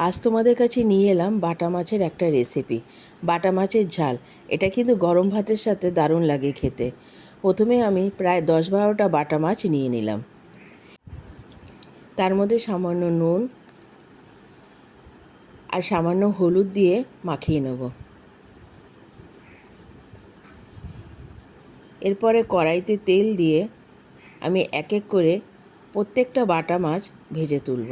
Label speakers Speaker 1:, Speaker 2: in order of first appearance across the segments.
Speaker 1: আজ তোমাদের কাছে নিয়ে এলাম বাটা মাছের একটা রেসিপি। বাটা মাছের ঝাল। এটা কিন্তু গরম ভাতের সাথে দারুণ লাগে খেতে। প্রথমে আমি প্রায় 10-12টা বাটা মাছ নিয়ে নিলাম। তার মধ্যে সামান্য নুন আর সামান্য হলুদ দিয়ে মাখিয়ে নেব। এরপরে কড়াইতে তেল দিয়ে আমি এক এক করে প্রত্যেকটা বাটা মাছ ভেজে তুলব।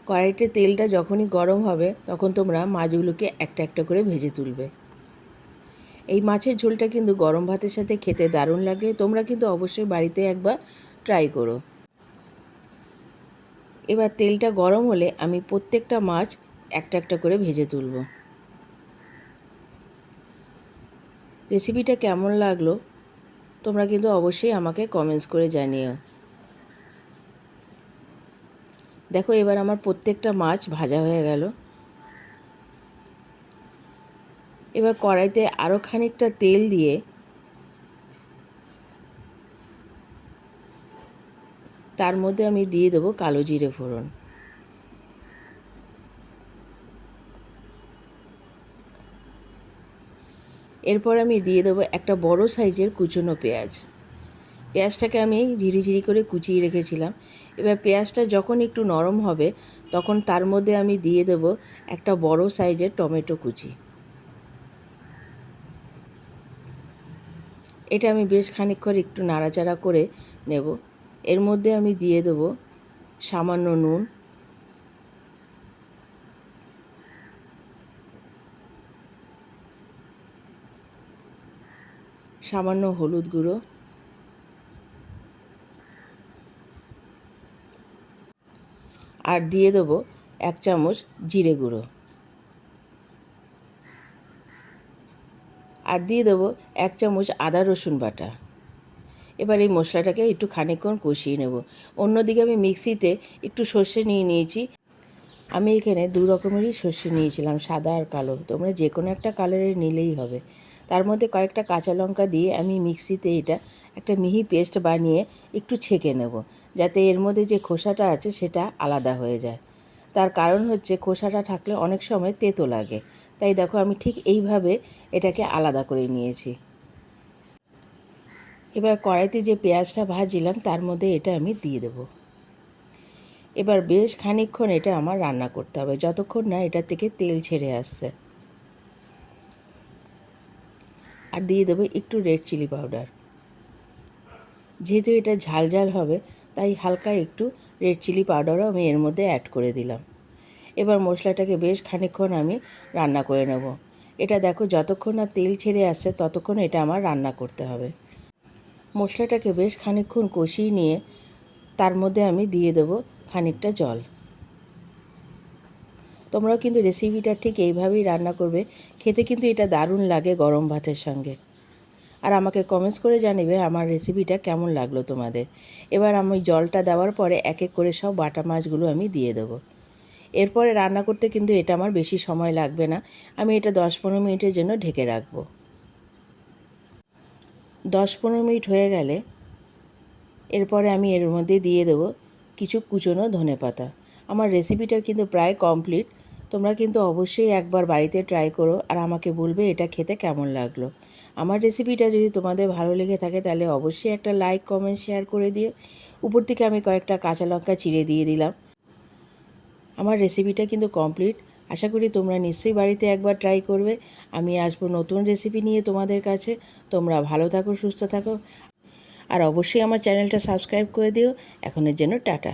Speaker 1: কড়াইতে তেলটা যখনই গরম হবে তখন তোমরা মাছগুলোকে একটা একটা করে ভেজে তুলবে। এই মাছের ঝোলটা কিন্তু গরম ভাতের সাথে খেতে দারুণ লাগবে। তোমরা কিন্তু অবশ্যই বাড়িতে একবার ট্রাই করো। এবার তেলটা গরম হলে আমি প্রত্যেকটা মাছ একটা একটা করে ভেজে তুলব। রেসিপিটা কেমন লাগলো তোমরা কিন্তু অবশ্যই আমাকে কমেন্টস করে জানিও। দেখো এবার আমার প্রত্যেকটা মাছ ভাজা হয়ে গেল। এবার কড়াইতে আরও খানিকটা তেল দিয়ে তার মধ্যে আমি দিয়ে দেবো কালো জিরে ফোড়ন। এরপর আমি দিয়ে দেবো একটা বড় সাইজের কুচনো পেঁয়াজ। পেঁয়াজটাকে আমি ঝিরিঝিরি করে কুচিয়ে রেখেছিলাম। এবার পেঁয়াজটা যখন একটু নরম হবে তখন তার মধ্যে আমি দিয়ে দেবো একটা বড় সাইজের টমেটো কুচি। এটা আমি বেশ খানিকক্ষণ একটু নাড়াচাড়া করে নেব। এর মধ্যে আমি দিয়ে দেবো সামান্য নুন, সামান্য হলুদ গুঁড়ো আর দিয়ে দেবো 1 চামচ জিরে গুঁড়ো আর দিয়ে দেবো 1 চামচ আদা রসুন বাটা। এবার এই মশলাটাকে একটু খানিকক্ষণ কষিয়ে নেব। অন্যদিকে আমি মিক্সিতে একটু সর্ষে নিয়ে নিয়েছি। আমি এখানে 2 রকমেরই সর্ষে নিয়েছিলাম, সাদা আর কালো। তোমরা যে কোনো একটা কালারের নিলেই হবে। তার মধ্যে কয়েকটা কাঁচা লঙ্কা দিয়ে আমি মিক্সিতে এটা একটা মিহি পেস্ট বানিয়ে একটু ছেঁকে নেব, যাতে এর মধ্যে যে খোসাটা আছে সেটা আলাদা হয়ে যায়। তার কারণ হচ্ছে খোসাটা থাকলে অনেক সময় তেতো লাগে। তাই দেখো আমি ঠিক এইভাবে এটাকে আলাদা করে নিয়েছি। এবার কড়াইতে যে পেঁয়াজটা ভাজছিলাম তার মধ্যে এটা আমি দিয়ে দেবো। এবার বেশ খানিকক্ষণ এটা আমার রান্না করতে হবে, যতক্ষণ না এটা থেকে তেল ছেড়ে আসছে। আর দিয়ে দেবো একটু রেড চিলি পাউডার। যেহেতু এটা ঝাল ঝাল হবে তাই হালকা একটু রেড চিলি পাউডারও আমি এর মধ্যে অ্যাড করে দিলাম। এবার মশলাটাকে বেশ খানিকক্ষণ আমি রান্না করে নেব। এটা দেখো যতক্ষণ না তেল ছেড়ে আসছে ততক্ষণ এটা আমার রান্না করতে হবে। মশলাটাকে বেশ খানিকক্ষণ কষিয়ে নিয়ে তার মধ্যে আমি দিয়ে দেবো খানিকটা জল। তোমরাও কিন্তু রেসিপিটা ঠিক এইভাবেই রান্না করবে। খেতে কিন্তু এটা দারুণ লাগে গরম ভাতের সঙ্গে। আর আমাকে কমেন্টস করে জানিবে আমার রেসিপিটা কেমন লাগলো তোমাদের। এবার আমি জলটা দেওয়ার পরে এক এক করে সব বাটা মাছগুলো আমি দিয়ে দেবো। এরপরে রান্না করতে কিন্তু এটা আমার বেশি সময় লাগবে না। আমি এটা 10-15 মিনিটের জন্য ঢেকে রাখবো। 10-15 মিনিট হয়ে গেলে এরপরে আমি এর মধ্যে দিয়ে দেবো কিছু কুচনো ধনেপাতা। আমার রেসিপিটা কিন্তু প্রায় কমপ্লিট। তোমরা কিন্তু অবশ্যই একবার বাড়িতে ট্রাই করো আর আমাকে বলবে এটা খেতে কেমন লাগলো। আমার রেসিপিটা যদি তোমাদের ভালো লেগে থাকে তাহলে অবশ্যই একটা লাইক, কমেন্ট, শেয়ার করে দিও। উপর থেকে আমি কয়েকটা কাঁচা লঙ্কা চিড়ে দিয়ে দিলাম। আমার রেসিপিটা কিন্তু কমপ্লিট। আশা করি তোমরা নিশ্চয়ই বাড়িতে একবার ট্রাই করবে। আমি আসবো নতুন রেসিপি নিয়ে তোমাদের কাছে। তোমরা ভালো থাকো, সুস্থ থাকো আর অবশ্যই আমার চ্যানেলটা সাবস্ক্রাইব করে দিও। এখনের জন্য টাটা।